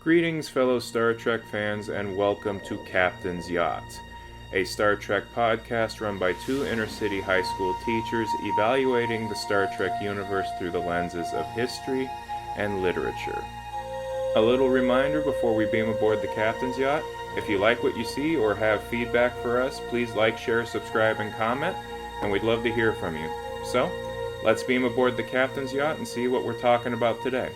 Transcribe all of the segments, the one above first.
Greetings, fellow Star Trek fans, and welcome to Captain's Yacht, a Star Trek podcast run by two inner-city high school teachers evaluating the Star Trek universe through the lenses of history and literature. A little reminder before we beam aboard the Captain's Yacht: if you like what you see or have feedback for us, please like, share, subscribe, and comment, and we'd love to hear from you. So, let's beam aboard the Captain's Yacht and see what we're talking about today.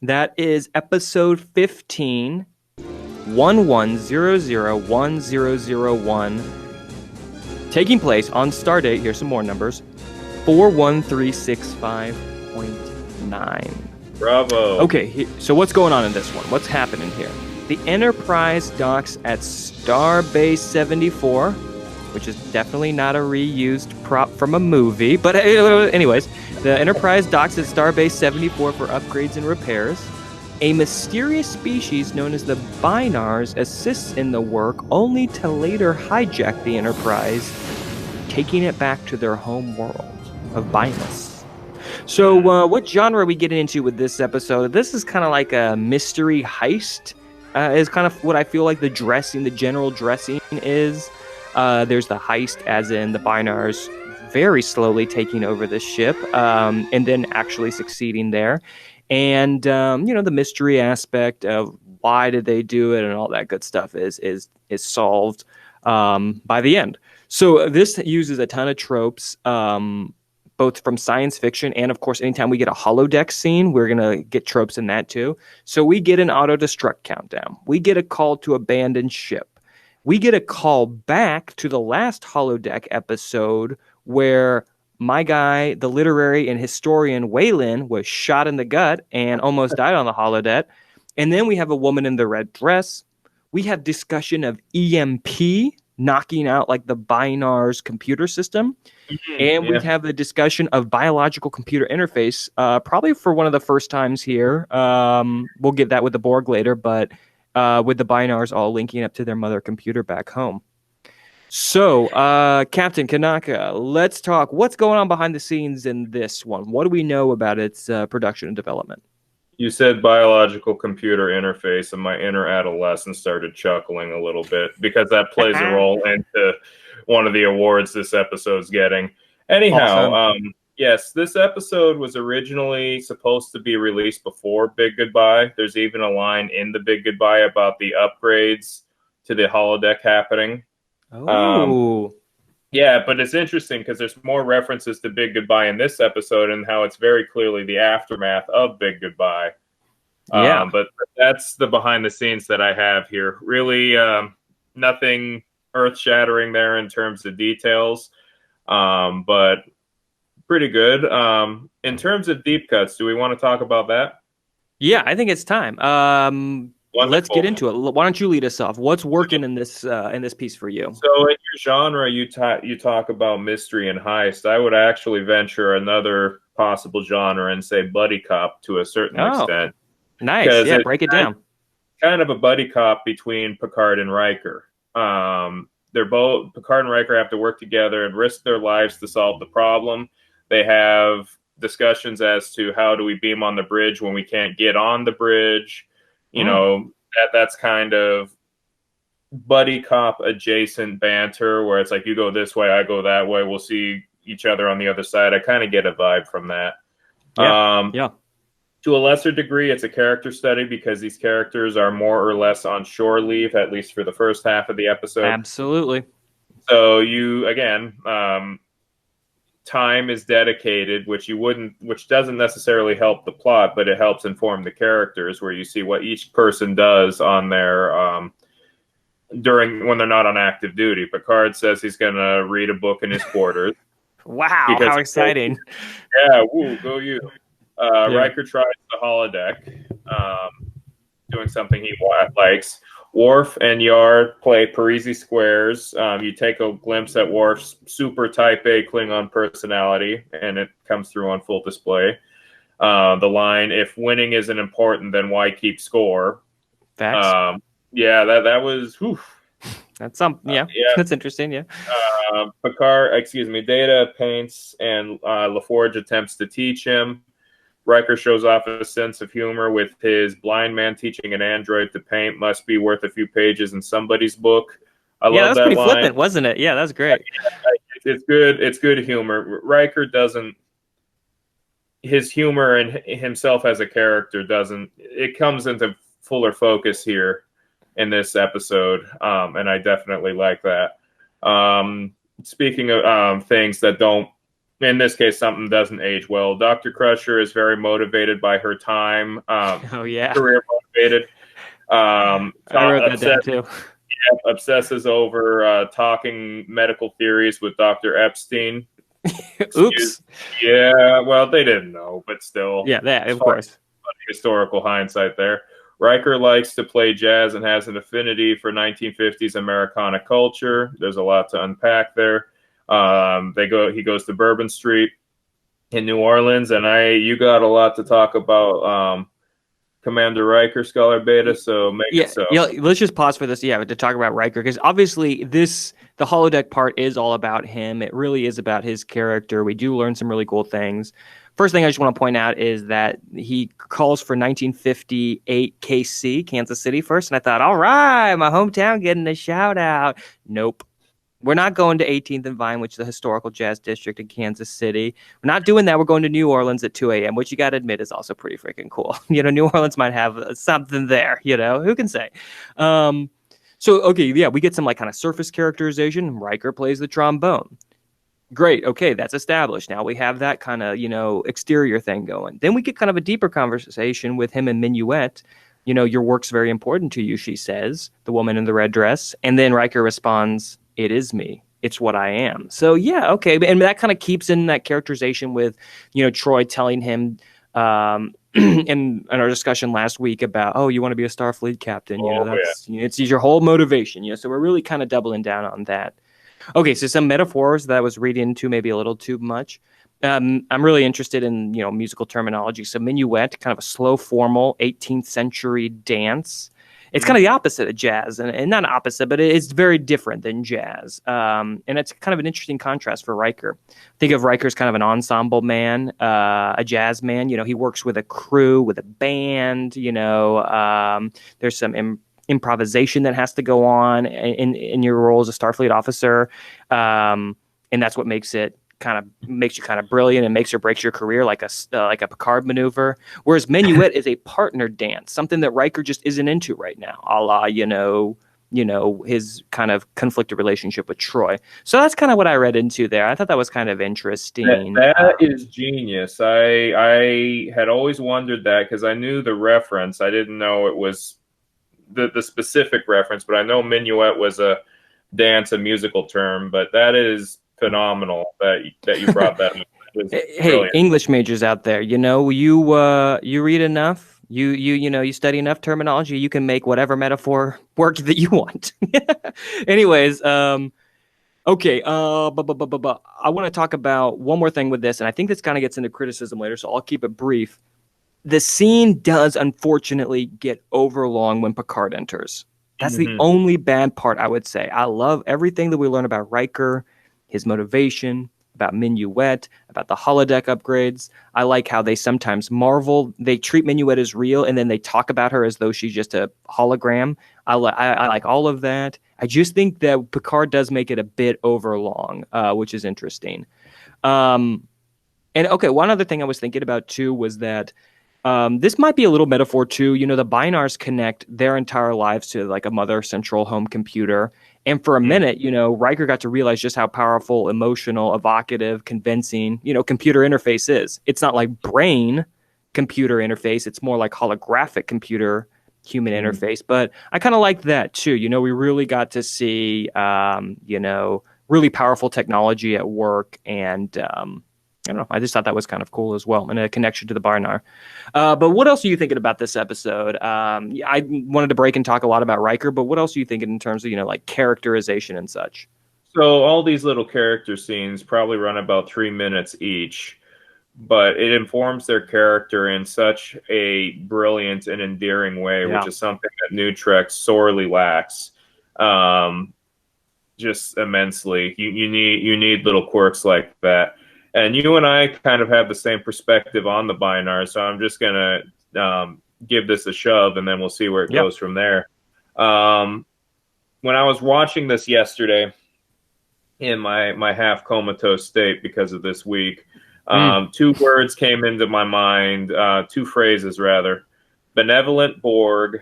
That is episode 15, 11001001, taking place on stardate, here's some more numbers, 41365.9. Bravo! Okay, so what's going on in this one? What's happening here? The Enterprise docks at Starbase 74, which is definitely not a reused prop from a movie, but anyways, the Enterprise docks at Starbase 74 for upgrades and repairs. A mysterious species known as the Bynars assists in the work, only to later hijack the Enterprise, taking it back to their home world of Bynars. So what genre are we getting into with this episode? This is kind of like a mystery heist, is kind of what I feel like the general dressing is. There's the heist, as in the Bynars very slowly taking over the ship, and then actually succeeding there. And, the mystery aspect of why did they do it and all that good stuff is solved by the end. So this uses a ton of tropes, both from science fiction and, of course, anytime we get a holodeck scene, we're going to get tropes in that too. So we get an auto-destruct countdown. We get a call to abandon ship. We get a call back to the last holodeck episode where my guy, the literary and historian Waylon, was shot in the gut and almost died on the holodeck. And then we have a woman in the red dress. We have discussion of EMP knocking out like the Bynars computer system. And we have the discussion of biological computer interface, probably for one of the first times here. We'll get that with the Borg later, but with the Bynars all linking up to their mother computer back home. So, Captain Kanaka, let's talk. What's going on behind the scenes in this one? What do we know about its production and development? You said biological computer interface, and my inner adolescent started chuckling a little bit because that plays a role into one of the awards this episode's getting. Anyhow, awesome. Yes, this episode was originally supposed to be released before Big Goodbye. There's even a line in the Big Goodbye about the upgrades to the holodeck happening. Oh. Yeah, but it's interesting because there's more references to Big Goodbye in this episode and how it's very clearly the aftermath of Big Goodbye. Yeah. But that's the behind the scenes that I have here. Really nothing earth-shattering there in terms of details, but pretty good. In terms of deep cuts, do we want to talk about that? Yeah, I think it's time. Let's get into it. Why don't you lead us off? What's working in this piece for you? So in your genre, you talk about mystery and heist. I would actually venture another possible genre and say buddy cop to a certain extent. Nice. Yeah, break it down. Kind of a buddy cop between Picard and Riker. They're both, Picard and Riker have to work together and risk their lives to solve the problem. They have discussions as to how do we beam on the bridge when we can't get on the bridge. You know, that's kind of buddy cop adjacent banter where it's like, you go this way, I go that way. We'll see each other on the other side. I kind of get a vibe from that. Yeah. To a lesser degree, it's a character study because these characters are more or less on shore leave, at least for the first half of the episode. Absolutely. So time is dedicated, which doesn't necessarily help the plot, but it helps inform the characters, where you see what each person does on their when they're not on active duty. Picard says he's going to read a book in his quarters. Wow, how exciting! Yeah, woo, go you. Riker tries the holodeck, doing something he likes. Worf and Yar play Parisi squares. You take a glimpse at Worf's super Type A Klingon personality, and it comes through on full display. The line, "If winning isn't important, then why keep score?" Facts. That was. Whew. That's that's interesting. Yeah. Data paints, and LaForge attempts to teach him. Riker shows off a sense of humor with his blind man teaching an android to paint must be worth a few pages in somebody's book. I Yeah, that love was that pretty line. flippant, wasn't it? Yeah, that's great. It's good. It's good humor. Riker doesn't. His humor and himself as a character doesn't. It comes into fuller focus here in this episode, and I definitely like that. Speaking of things that don't, in this case, something doesn't age well. Dr. Crusher is very motivated by her time, Oh yeah, career motivated. I wrote that down too. Obsesses over talking medical theories with Dr. Epstein. Oops. Yeah, well, they didn't know, but still. Yeah, that of course. Historical hindsight there. Riker likes to play jazz and has an affinity for 1950s Americana culture. There's a lot to unpack there. He goes to Bourbon Street in New Orleans, and you got a lot to talk about, Commander Riker, Scholar Beta. So make it so. Yeah. Let's just pause for this. Yeah, to talk about Riker, because obviously the holodeck part is all about him. It really is about his character. We do learn some really cool things. First thing I just want to point out is that he calls for 1958 KC, Kansas City first. And I thought, all right, my hometown getting a shout out. Nope. We're not going to 18th and Vine, which is the historical jazz district in Kansas City. We're not doing that. We're going to New Orleans at 2 a.m., which you got to admit is also pretty freaking cool. New Orleans might have something there, who can say? Okay, yeah, we get some like kind of surface characterization. Riker plays the trombone. Great. Okay, that's established. Now we have that kind of, exterior thing going. Then we get kind of a deeper conversation with him and Minuet. Your work's very important to you, she says, the woman in the red dress. And then Riker responds, it is me. It's what I am. So, yeah, okay. And that kind of keeps in that characterization with, Troy telling him in our discussion last week about, oh, you want to be a Starfleet captain. It's your whole motivation. So we're really kind of doubling down on that. Okay, so some metaphors that I was reading into maybe a little too much. I'm really interested in, musical terminology. So minuet, kind of a slow, formal 18th century dance. It's kind of the opposite of jazz, and not opposite, but it's very different than jazz. And it's kind of an interesting contrast for Riker. Think of Riker as kind of an ensemble man, a jazz man. He works with a crew, with a band. There's some improvisation that has to go on in your role as a Starfleet officer, and that's what makes you kind of brilliant and makes or breaks your career, like a Picard maneuver. Whereas Minuet is a partner dance, something that Riker just isn't into right now, a la his kind of conflicted relationship with Troy. So that's kind of what I read into there. I thought that was kind of interesting. That is genius. I had always wondered that because I knew the reference. I didn't know it was the specific reference, but I know minuet was a dance, a musical term. But that is phenomenal that you brought that up. Hey, brilliant. English majors out there, you read enough, you study enough terminology, you can make whatever metaphor work that you want. Anyways, okay, I want to talk about one more thing with this, and I think this kind of gets into criticism later, so I'll keep it brief. The scene does unfortunately get overlong when Picard enters. That's the only bad part, I would say. I love everything that we learn about Riker, his motivation, about Minuet, about the holodeck upgrades. I like how they sometimes marvel. They treat Minuet as real, and then they talk about her as though she's just a hologram. I like all of that. I just think that Picard does make it a bit overlong, which is interesting. And okay, one other thing I was thinking about too was that this might be a little metaphor too. The Bynars connect their entire lives to like a mother central home computer. And for a minute, Riker got to realize just how powerful, emotional, evocative, convincing, computer interface is. It's not like brain computer interface. It's more like holographic computer human interface. But I kind of like that too. We really got to see, really powerful technology at work. And I don't know. I just thought that was kind of cool as well, and a connection to the Bynar. But what else are you thinking about this episode? I wanted to break and talk a lot about Riker, but what else are you thinking in terms of, like characterization and such? So all these little character scenes probably run about 3 minutes each, but it informs their character in such a brilliant and endearing way, which is something that New Trek sorely lacks. Just immensely. You need little quirks like that. And you and I kind of have the same perspective on the Bynars, so I'm just going to give this a shove, and then we'll see where it goes from there. When I was watching this yesterday in my half comatose state because of this week, two words came into my mind, two phrases rather: benevolent Borg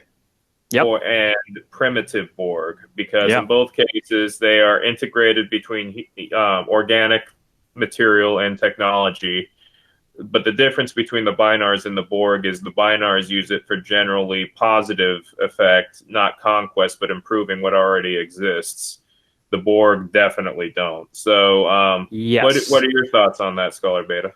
and primitive Borg, because in both cases they are integrated between organic material and technology. But the difference between the Bynars and the Borg is the Bynars use it for generally positive effect, not conquest, but improving what already exists. The Borg definitely don't. So what are your thoughts on that, Scholar Beta?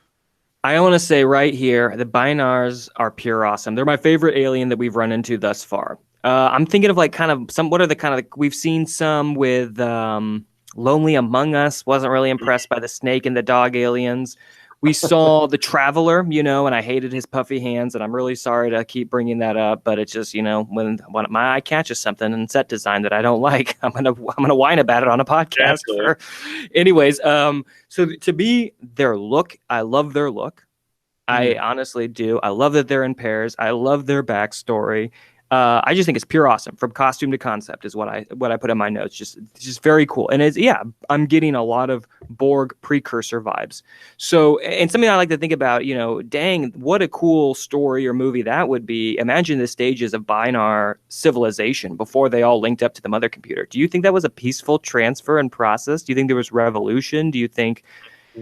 I want to say right here, the Bynars are pure awesome. They're my favorite alien that we've run into thus far. I'm thinking of like kind of some, what are the kind of, we've seen some with Lonely Among Us. Wasn't really impressed by the snake and the dog aliens. We saw the Traveler, and I hated his puffy hands, and I'm really sorry to keep bringing that up, but it's just, when my eye catches something in set design that I don't like, I'm gonna whine about it on a podcast. Anyways, so to me, their look, I love their look. I honestly do. I love that they're in pairs. I love their backstory. I just think it's pure awesome from costume to concept is what I put in my notes. Just very cool. And I'm getting a lot of Borg precursor vibes. So, and something I like to think about, dang, what a cool story or movie that would be. Imagine the stages of Bynar civilization before they all linked up to the mother computer. Do you think that was a peaceful transfer and process? Do you think there was revolution? Do you think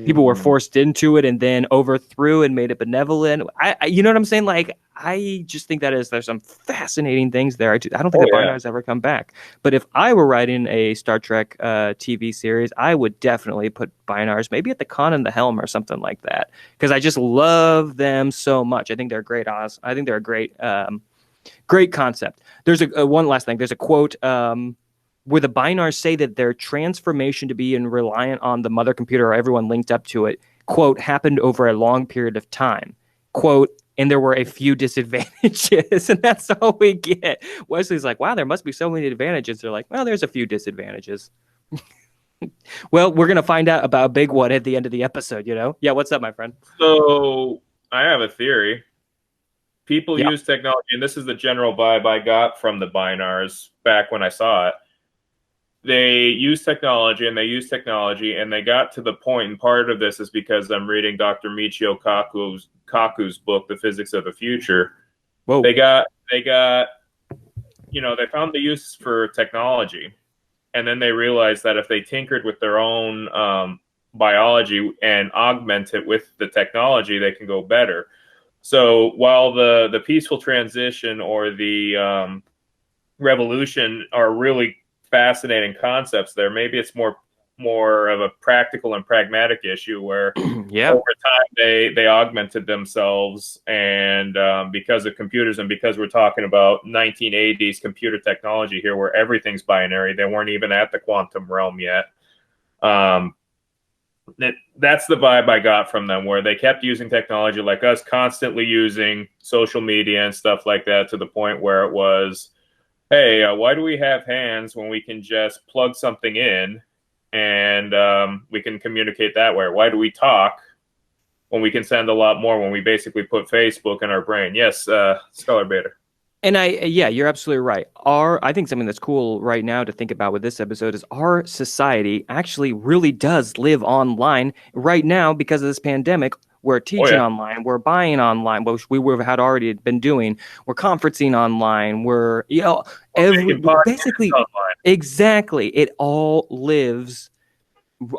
people were forced into it and then overthrew and made it benevolent? You know what I'm saying? Like, I just think there's some fascinating things there. I don't think the Bynars ever come back. But if I were writing a Star Trek TV series, I would definitely put Bynars maybe at the con and the helm or something like that, because I just love them so much. I think they're great. I think they're a great concept. There's one last thing. There's a quote where the Bynars say that their transformation to be reliant on the mother computer or everyone linked up to it, quote, happened over a long period of time, quote, and there were a few disadvantages. And that's all we get. Wesley's like, wow, there must be so many advantages. They're like, well, there's a few disadvantages. Well, we're going to find out about a big one at the end of the episode, Yeah, what's up, my friend? So I have a theory. People use technology, and this is the general vibe I got from the Bynars back when I saw it. They use technology, and they got to the point, and part of this is because I'm reading Dr. Michio Kaku's book, The Physics of the Future. Whoa. They found the use for technology, and then they realized that if they tinkered with their own biology and augment it with the technology, they can go better. So while the peaceful transition or the revolution are really fascinating concepts there, maybe it's more of a practical and pragmatic issue where over time they augmented themselves, and because of computers and because we're talking about 1980s computer technology here where everything's binary, they weren't even at the quantum realm yet. That's the vibe I got from them, where they kept using technology like us, constantly using social media and stuff like that, to the point where it was, hey, why do we have hands when we can just plug something in and we can communicate that way? Why do we talk when we can send a lot more when we basically put Facebook in our brain? Yes, Scholar Beta. And you're absolutely right. I think something that's cool right now to think about with this episode is our society actually really does live online right now because of this pandemic. We're teaching online. We're buying online, which we would have had already been doing. We're conferencing online. We're basically online. Exactly. It all lives.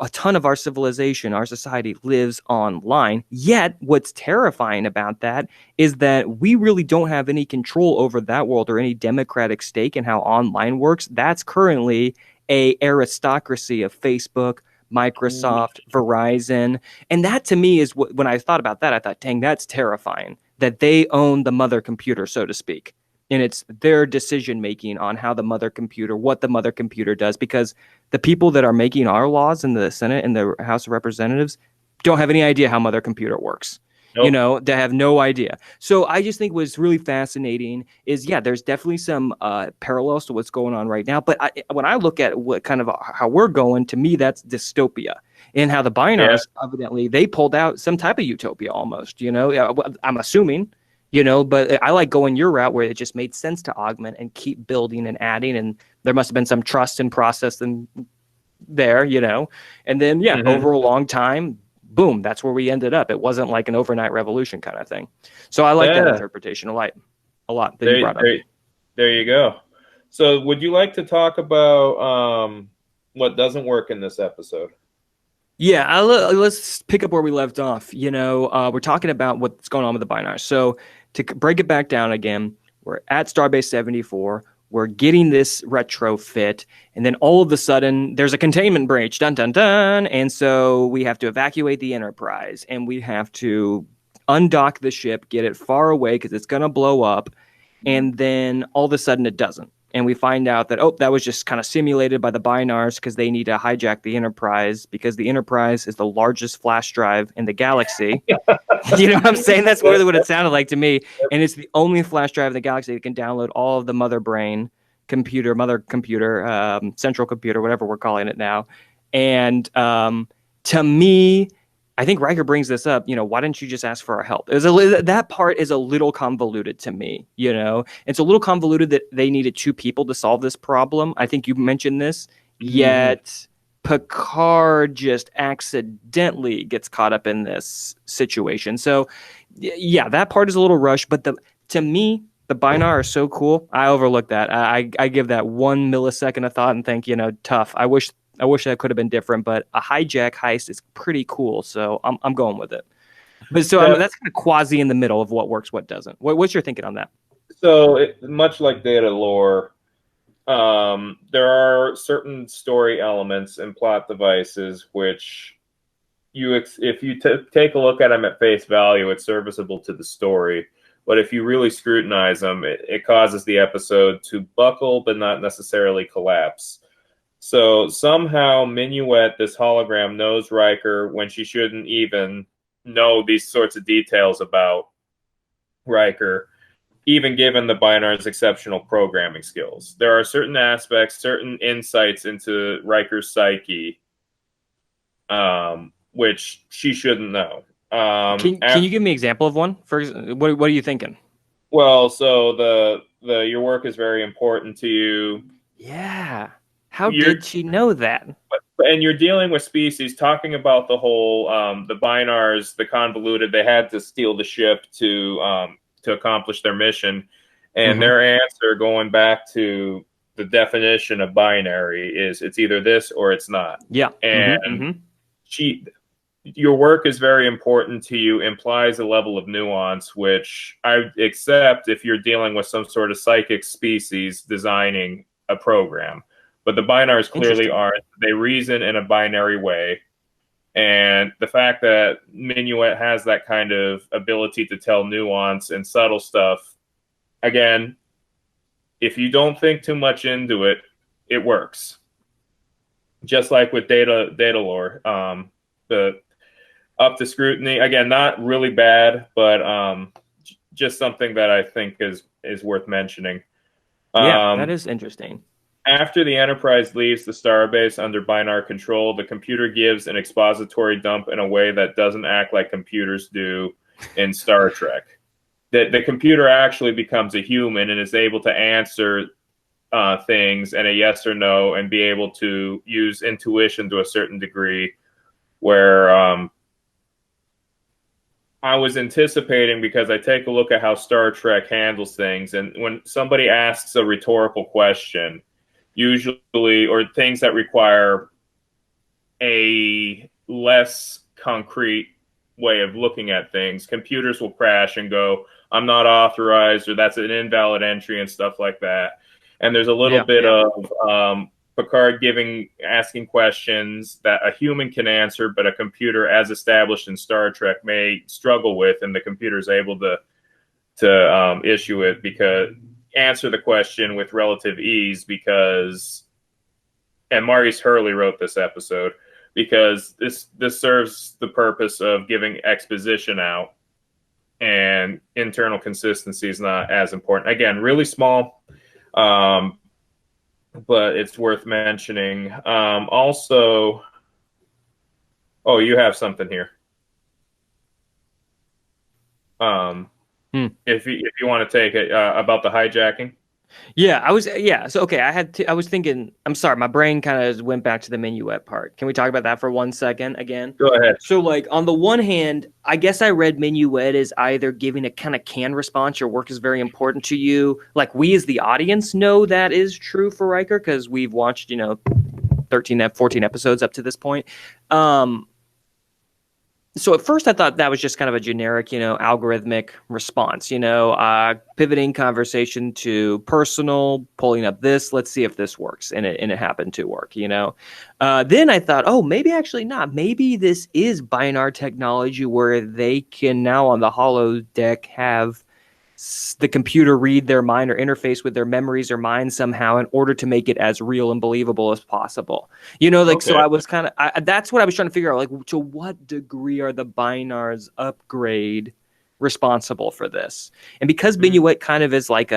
A ton of our civilization, our society lives online. Yet, what's terrifying about that is that we really don't have any control over that world or any democratic stake in how online works. That's currently a aristocracy of Facebook, Microsoft, Verizon. And that to me is when I thought about that, I thought, dang, that's terrifying that they own the mother computer, so to speak. And it's their decision making on how what the mother computer does, because the people that are making our laws in the Senate and the House of Representatives don't have any idea how mother computer works. Nope. They have no idea. So I just think what's really fascinating is, there's definitely some parallels to what's going on right now. But when I look at what kind of how we're going, to me, that's dystopia. and how the Bynars evidently they pulled out some type of utopia almost. I'm assuming. But I like going your route where it just made sense to augment and keep building and adding, and there must have been some trust and process in there, and then over a long time, boom, that's where we ended up. It wasn't like an overnight revolution kind of thing. So I like that interpretation a lot that you brought up. There you go. So would you like to talk about what doesn't work in this episode? Yeah, let's pick up where we left off. We're talking about what's going on with the Bynars. So to break it back down again, we're at Starbase 74. We're getting this retrofit, and then all of a sudden, there's a containment breach. Dun, dun, dun. And so we have to evacuate the Enterprise, and we have to undock the ship, get it far away because it's going to blow up, and then all of a sudden it doesn't. And we find out that, that was just kind of simulated by the Bynars because they need to hijack the Enterprise because the Enterprise is the largest flash drive in the galaxy. You know what I'm saying? That's really what it sounded like to me. And it's the only flash drive in the galaxy that can download all of the mother computer, central computer, whatever we're calling it now. And to me, I think Riker brings this up, why didn't you just ask for our help? That part is a little convoluted to me, It's a little convoluted that they needed two people to solve this problem. I think you mentioned this, yet Picard just accidentally gets caught up in this situation. So, yeah, that part is a little rushed, but to me, the Bynar are so cool. I overlook that. I give that 1 millisecond of thought and think, tough. I wish that could have been different, but a hijack heist is pretty cool, so I'm going with it. But that's kind of quasi in the middle of what works, what doesn't. What's your thinking on that? So much like data lore, there are certain story elements and plot devices which if you take a look at them at face value, it's serviceable to the story. But if you really scrutinize them, it causes the episode to buckle, but not necessarily collapse. So somehow Minuet, this hologram, knows Riker when she shouldn't even know these sorts of details about Riker, even given the Bynars' exceptional programming skills. There are certain aspects, certain insights into Riker's psyche, which she shouldn't know. Can you give me an example of one? What are you thinking? Well, so your work is very important to you. Yeah. How did she know that? And you're dealing with species, talking about the whole, the Bynars, the convoluted, they had to steal the ship to accomplish their mission. And their answer, going back to the definition of binary, is it's either this or it's not. Yeah. And your work is very important to you, implies a level of nuance, which I accept if you're dealing with some sort of psychic species designing a program. But the Bynars clearly aren't. They reason in a binary way. And the fact that Minuet has that kind of ability to tell nuance and subtle stuff, again, if you don't think too much into it, it works. Just like with data lore. The up to scrutiny, again, not really bad, but just something that I think is worth mentioning. Yeah, that is interesting. After the Enterprise leaves the starbase under Bynar control, the computer gives an expository dump in a way that doesn't act like computers do in Star Trek. The computer actually becomes a human and is able to answer things and a yes or no and be able to use intuition to a certain degree, where I was anticipating, because I take a look at how Star Trek handles things, and when somebody asks a rhetorical question, usually, or things that require a less concrete way of looking at things, computers will crash and go, I'm not authorized, or that's an invalid entry and stuff like that. And there's a little bit of Picard asking questions that a human can answer, but a computer, as established in Star Trek, may struggle with, and the computer is able to issue it, because answer the question with relative ease, because, and Maurice Hurley wrote this episode, because this serves the purpose of giving exposition out, and internal consistency is not as important. Again, really small, but it's worth mentioning. Also, Oh, you have something here. Um, Hmm. if you want to take it about the hijacking. So okay, I was thinking, I'm sorry, my brain kind of went back to the Minuet part. Can we talk about that for 1 second again? Go ahead. So like on the one hand, I guess I read Minuet as either giving a kind of canned response, your work is very important to you. Like we as the audience know that is true for Riker because we've watched, 13, 14 episodes up to this point. Um, so at first I thought that was just kind of a generic, algorithmic response, pivoting conversation to personal, pulling up this, let's see if this works. And it happened to work. Then I thought, oh, maybe actually not. Maybe this is Bynar technology where they can now on the holodeck have the computer read their mind or interface with their memories or mind somehow in order to make it as real and believable as possible. So Okay. I was that's what I was trying to figure out, like, to what degree are the Bynars upgrade responsible for this? And because Mm. Minuet kind of is like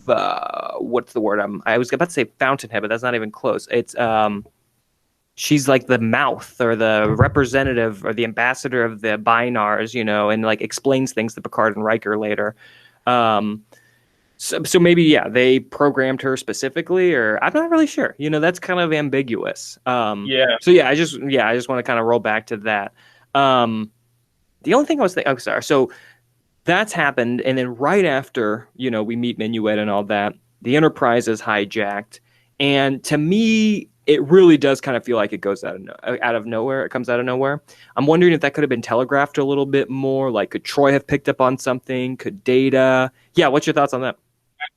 what's the word? I was about to say fountainhead, but that's not even close. It's she's like the mouth or the representative or the ambassador of the Bynars, and like explains things to Picard and Riker later. Um, so maybe, yeah, they programmed her specifically, or I'm not really sure. That's kind of ambiguous. Yeah. So I just want to kind of roll back to that. The only thing I was thinking, oh, sorry. So that's happened, and then right after, we meet Minuet and all that, the Enterprise is hijacked, and to me, it really does kind of feel like it goes out of nowhere. It comes out of nowhere. I'm wondering if that could have been telegraphed a little bit more. Like, could Troy have picked up on something? Could Data? Yeah, what's your thoughts on that?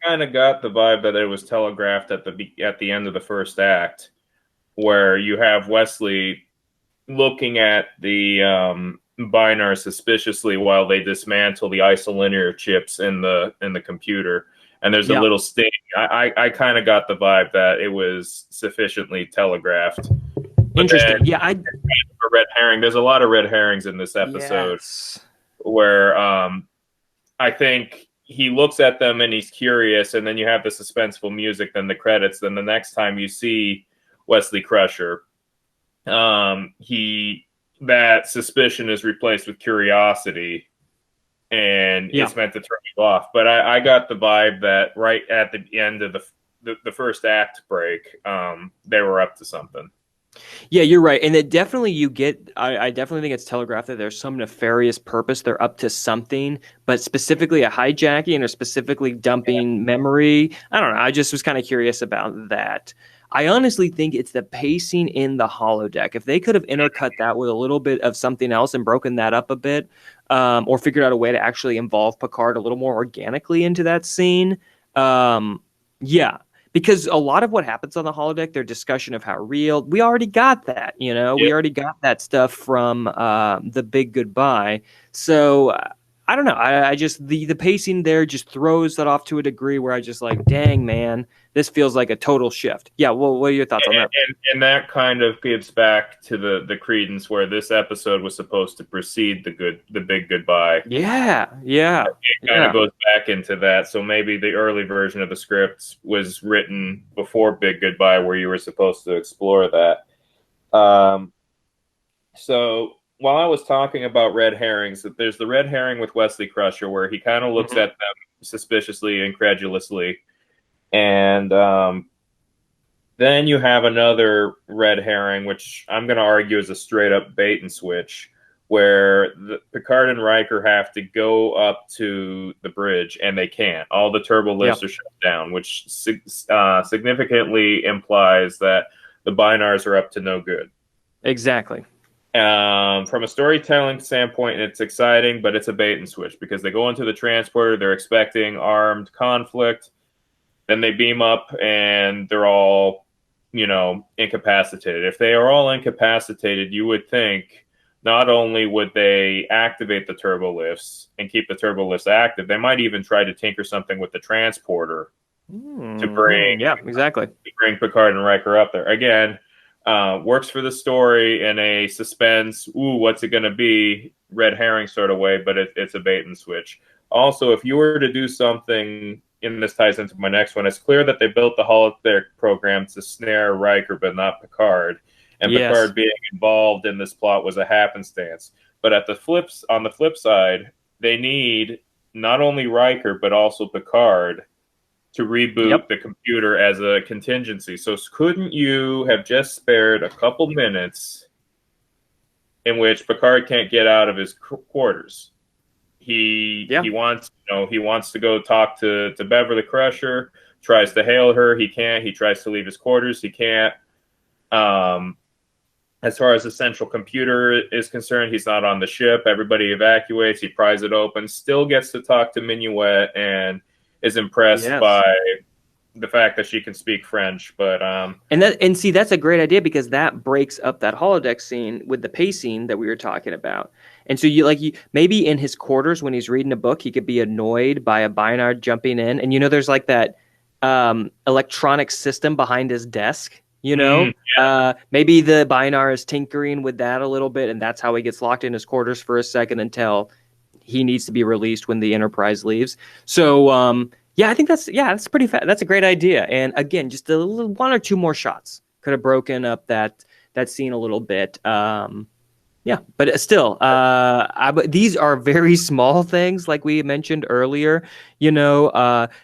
Kind of got the vibe that it was telegraphed at the end of the first act, where you have Wesley looking at the Binar suspiciously while they dismantle the isolinear chips in the computer, and there's a Yeah, little sting. I kind of got the vibe that it was sufficiently telegraphed, but then interesting. Yeah, I a red herring. There's a lot of red herrings in this episode yes. where I think he looks at them and he's curious, and then you have the suspenseful music, then the credits, then the next time you see Wesley Crusher, he that suspicion is replaced with curiosity, and Yeah. it's meant to throw you off. But I got the vibe that right at the end of the first act break, they were up to something. Yeah, you're right. And it definitely I definitely think it's telegraphed that there's some nefarious purpose. They're up to something, but specifically a hijacking or specifically dumping memory. I don't know. I just was kind of curious about that. I honestly think it's the pacing in the holodeck. If they could have intercut that with a little bit of something else and broken that up a bit, or figured out a way to actually involve Picard a little more organically into that scene, yeah, because a lot of what happens on the holodeck, their discussion of how real, we already got that. Yeah. We already got that stuff from the Big Goodbye. So I don't know. I just the pacing there just throws that off to a degree where I just like, dang man, this feels like a total shift. Yeah. Well, what are your thoughts on that? And that kind of gives back to the credence where this episode was supposed to precede the big goodbye. Yeah. Yeah. It kind of Yeah. goes back into that. So maybe the early version of the script was written before Big Goodbye, where you were supposed to explore that. So while I was talking about red herrings, there's the red herring with Wesley Crusher, where he kind of looks Mhm. at them suspiciously, incredulously, and then you have another red herring, which I'm going to argue is a straight up bait and switch, where Picard and Riker have to go up to the bridge and they can't. All the turbo Yeah. lifts are shut down, which significantly implies that the Bynars are up to no good. Exactly. From a storytelling standpoint, it's exciting, but it's a bait and switch because they go into the transporter, they're expecting armed conflict, then they beam up and they're all, incapacitated. If they are all incapacitated, you would think not only would they activate the turbo lifts and keep the turbo lifts active, they might even try to tinker something with the transporter to bring Yeah, exactly. Picard and Riker up there. Again, works for the story in a suspense, ooh, what's it going to be, red herring sort of way, but it's a bait and switch. Also, if you were to do something, and this ties into my next one, it's clear that they built the holodeck program to snare Riker, but not Picard. and Yes. Picard being involved in this plot was a happenstance. But on the flip side, they need not only Riker but also Picard to reboot the computer as a contingency. So couldn't you have just spared a couple minutes in which Picard can't get out of his quarters? He wants to go talk to Beverly Crusher, tries to hail her, he can't. He tries to leave his quarters, he can't. As far as the central computer is concerned, he's not on the ship. Everybody evacuates. He pries it open, still gets to talk to Minuet, and is impressed by the fact that she can speak French. But and see, that's a great idea, because that breaks up that holodeck scene with the pacing that we were talking about. And so you maybe in his quarters when he's reading a book, he could be annoyed by a Bynard jumping in, and there's like that electronic system behind his desk. Maybe the Bynar is tinkering with that a little bit, and that's how he gets locked in his quarters for a second until he needs to be released when the Enterprise leaves. So, I think that's pretty that's a great idea. And again, just one or two more shots could have broken up that scene a little bit. But still, these are very small things, like we mentioned earlier.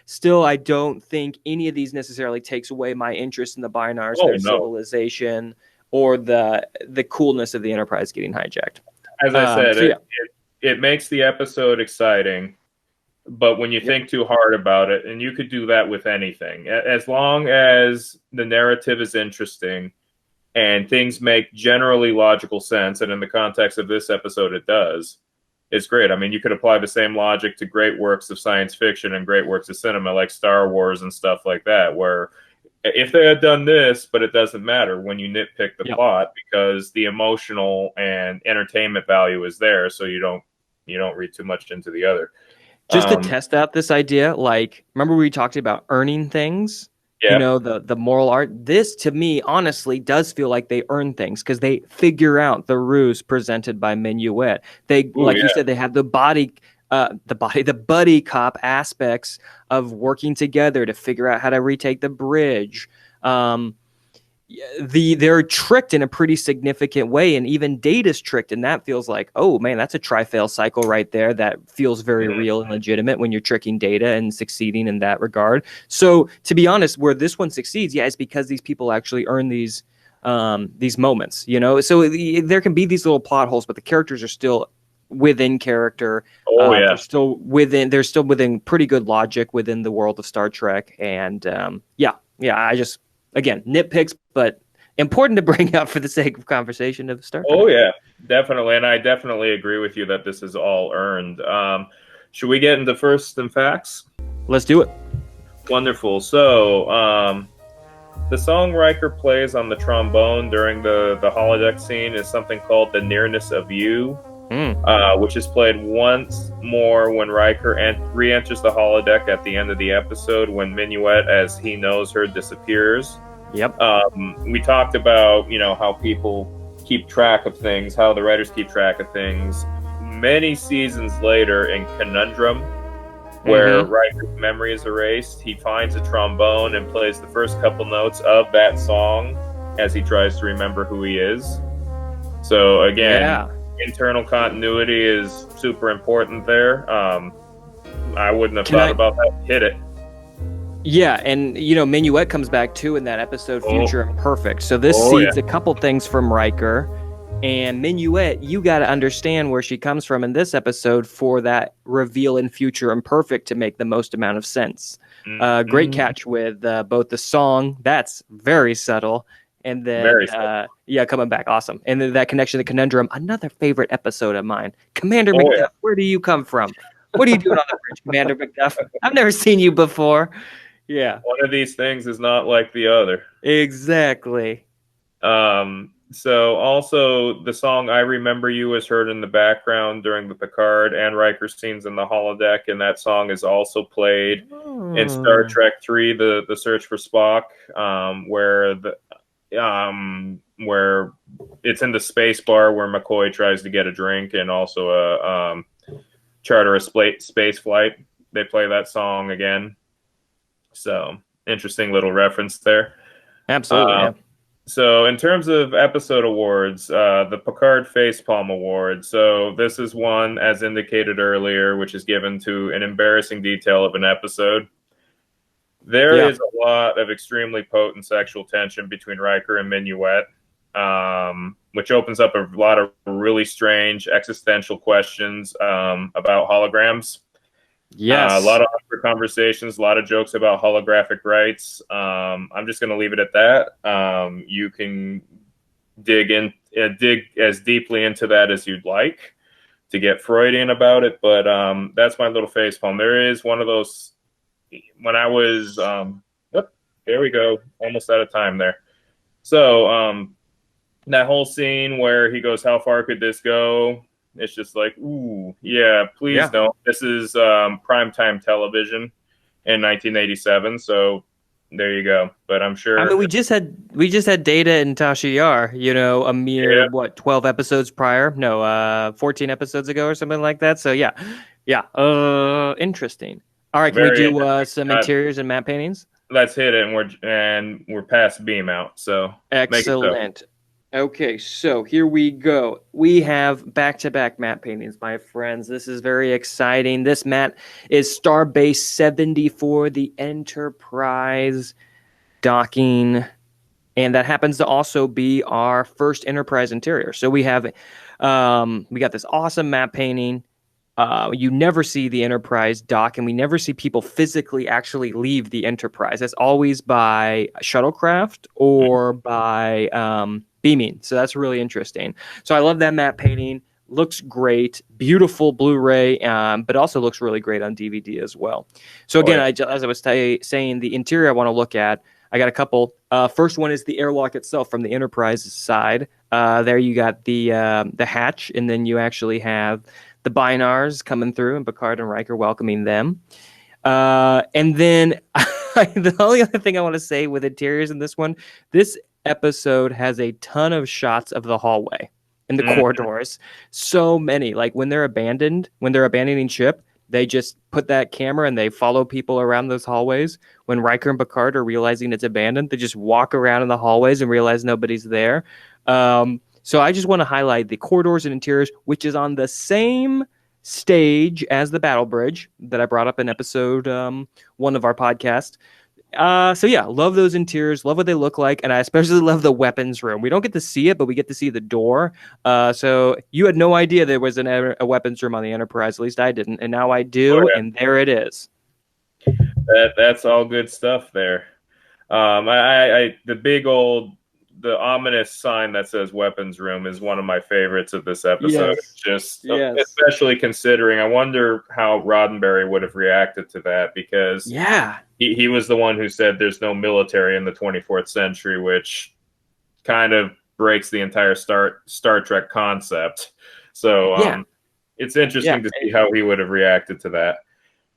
Still, I don't think any of these necessarily takes away my interest in the Bynars, their civilization, or the coolness of the Enterprise getting hijacked. As I said, it makes the episode exciting, but when you think too hard about it, and you could do that with anything, as long as the narrative is interesting and things make generally logical sense, and in the context of this episode it does, it's great. I mean, you could apply the same logic to great works of science fiction and great works of cinema like Star Wars and stuff like that, where if they had done this, but it doesn't matter when you nitpick the plot, because the emotional and entertainment value is there, so you don't read too much into the other. Just to test out this idea, like, remember we talked about earning things? Yeah. The moral art. This, to me, honestly, does feel like they earn things, because they figure out the ruse presented by Minuet. You said, they have the buddy cop aspects of working together to figure out how to retake the bridge. They're tricked in a pretty significant way, and even Data's tricked, and that feels like, oh man, that's a tri-fail cycle right there. That feels very real and legitimate when you're tricking Data and succeeding in that regard. So to be honest, where this one succeeds, it's because these people actually earn these moments, so there can be these little plot holes, but the characters are still within character. They're still within pretty good logic within the world of Star Trek. And I just, again, nitpicks, but important to bring up for the sake of conversation of Star Trek. Oh, yeah, definitely. And I definitely agree with you that this is all earned. Should we get into first and facts? Let's do it. Wonderful. So, the song Riker plays on the trombone during the holodeck scene is something called The Nearness of You, which is played once more when Riker re-enters the holodeck at the end of the episode, when Minuet, as he knows her, disappears. Yep. We talked about, how people keep track of things, how the writers keep track of things. Many seasons later in Conundrum, where Riker's memory is erased, he finds a trombone and plays the first couple notes of that song as he tries to remember who he is. So again, internal continuity is super important there. I wouldn't have thought about that. Hit it. Yeah, and Minuet comes back too in that episode, Future Imperfect. So this seeds a couple things from Riker. And Minuet, you got to understand where she comes from in this episode for that reveal in Future Imperfect to make the most amount of sense. Great catch with both the song, that's very subtle, and then coming back, awesome. And then that connection to Conundrum, another favorite episode of mine. Commander McDuff, where do you come from? What are you doing on the bridge, Commander McDuff? I've never seen you before. Yeah. One of these things is not like the other. Exactly. So also the song I Remember You is heard in the background during the Picard and Riker scenes in the holodeck, and that song is also played in Star Trek 3, The Search for Spock, where it's in the space bar where McCoy tries to get a drink and also charter a space flight. They play that song again. So interesting little reference there. Absolutely. So in terms of episode awards, the Picard Facepalm Award. So this is one, as indicated earlier, which is given to an embarrassing detail of an episode. There Yeah. is a lot of extremely potent sexual tension between Riker and Minuet, which opens up a lot of really strange existential questions about holograms. A Yes. lot of awkward conversations, a lot of jokes about holographic rights. I'm just going to leave it at that. You can dig as deeply into that as you'd like to get Freudian about it, but that's my little facepalm. There is one of those when I was. There we go, almost out of time there. So that whole scene where he goes, "How far could this go?" It's just like, ooh, yeah, please don't. This is primetime television in 1987, so there you go. But I'm sure. I mean, we just had Data and Tasha Yar, a mere 12 episodes prior? No, 14 episodes ago or something like that. So yeah. Interesting. All right, can we do some interiors and matte paintings? Let's hit it, and we're past beam out. So excellent. Okay, so here we go. We have back-to-back matte paintings, my friends. This is very exciting. This matte is Starbase 74, the Enterprise docking, and that happens to also be our first Enterprise interior. So we have, we got this awesome matte painting. You never see the Enterprise dock, and we never see people physically actually leave the Enterprise. That's always by shuttlecraft or by beaming. So that's really interesting. So I love that matte painting. Looks great. Beautiful Blu-ray, but also looks really great on DVD as well. So again, as I was saying, the interior I want to look at, I got a couple. First one is the airlock itself from the Enterprise side. There you got the hatch, and then you actually have the Bynars coming through, and Picard and Riker welcoming them. And then the only other thing I want to say with interiors in this one, this episode has a ton of shots of the hallway and the corridors. So many. Like when they're abandoning ship, they just put that camera and they follow people around those hallways. When Riker and Picard are realizing it's abandoned, they just walk around in the hallways and realize nobody's there. So I just want to highlight the corridors and interiors, which is on the same stage as the battle bridge that I brought up in episode 1 of our podcast. So yeah, love those interiors, love what they look like, and I especially love the weapons room. We don't get to see it, but we get to see the door. So you had no idea there was a weapons room on the Enterprise, at least I didn't, and now I do, and there it is. That's all good stuff there. The ominous sign that says weapons room is one of my favorites of this episode. Especially considering, I wonder how Roddenberry would have reacted to that, because he was the one who said there's no military in the 24th century, which kind of breaks the entire Star Trek concept. So it's interesting to see how he would have reacted to that.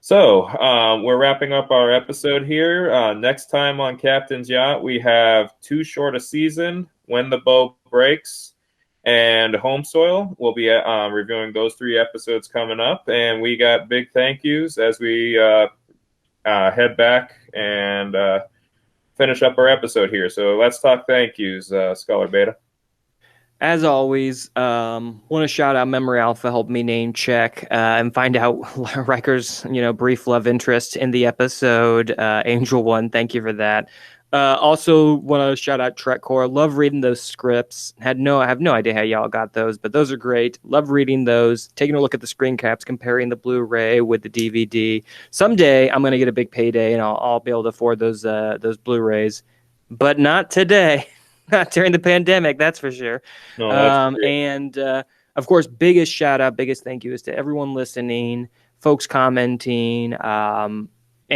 So we're wrapping up our episode here. Next time on Captain's Yacht, we have Too Short a Season, When the Bow Breaks, and Home Soil. We'll be reviewing those 3 episodes coming up, and we got big thank yous as we head back and finish up our episode here. So let's talk thank yous, Scholar Beta. As always, want to shout out Memory Alpha, helped me name check and find out Riker's brief love interest in the episode. Angel One, thank you for that. Also want to shout out Trek Core. Love reading those scripts. I have no idea how y'all got those, but those are great. Love reading those. Taking a look at the screen caps, comparing the Blu-ray with the DVD. Someday I'm gonna get a big payday and I'll be able to afford those Blu-rays, but not today. Not during the pandemic, that's for sure. No, and of course, biggest shout out, biggest thank you is to everyone listening, folks commenting, and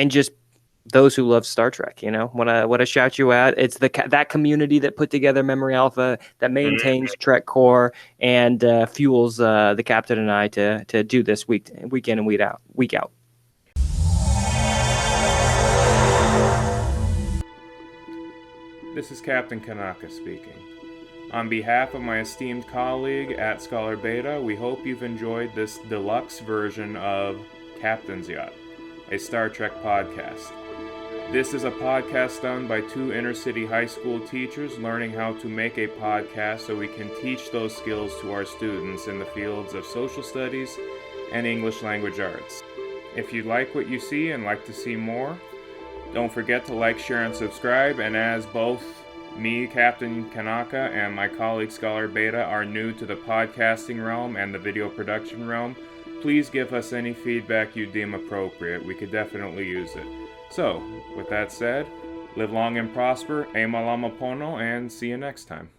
just those who love Star Trek. Want to shout you out. It's that community that put together Memory Alpha, that maintains Trek Core, and fuels the captain and I to do this week in and week out. This is Captain Kanaka speaking. On behalf of my esteemed colleague at Scholar Beta, we hope you've enjoyed this deluxe version of Captain's Yacht, a Star Trek podcast. This is a podcast done by two inner-city high school teachers learning how to make a podcast so we can teach those skills to our students in the fields of social studies and English language arts. If you like what you see and like to see more, don't forget to like, share, and subscribe. And as both me, Captain Kanaka, and my colleague Scholar Beta are new to the podcasting realm and the video production realm, please give us any feedback you deem appropriate. We could definitely use it. So, with that said, live long and prosper, e malama pono, and see you next time.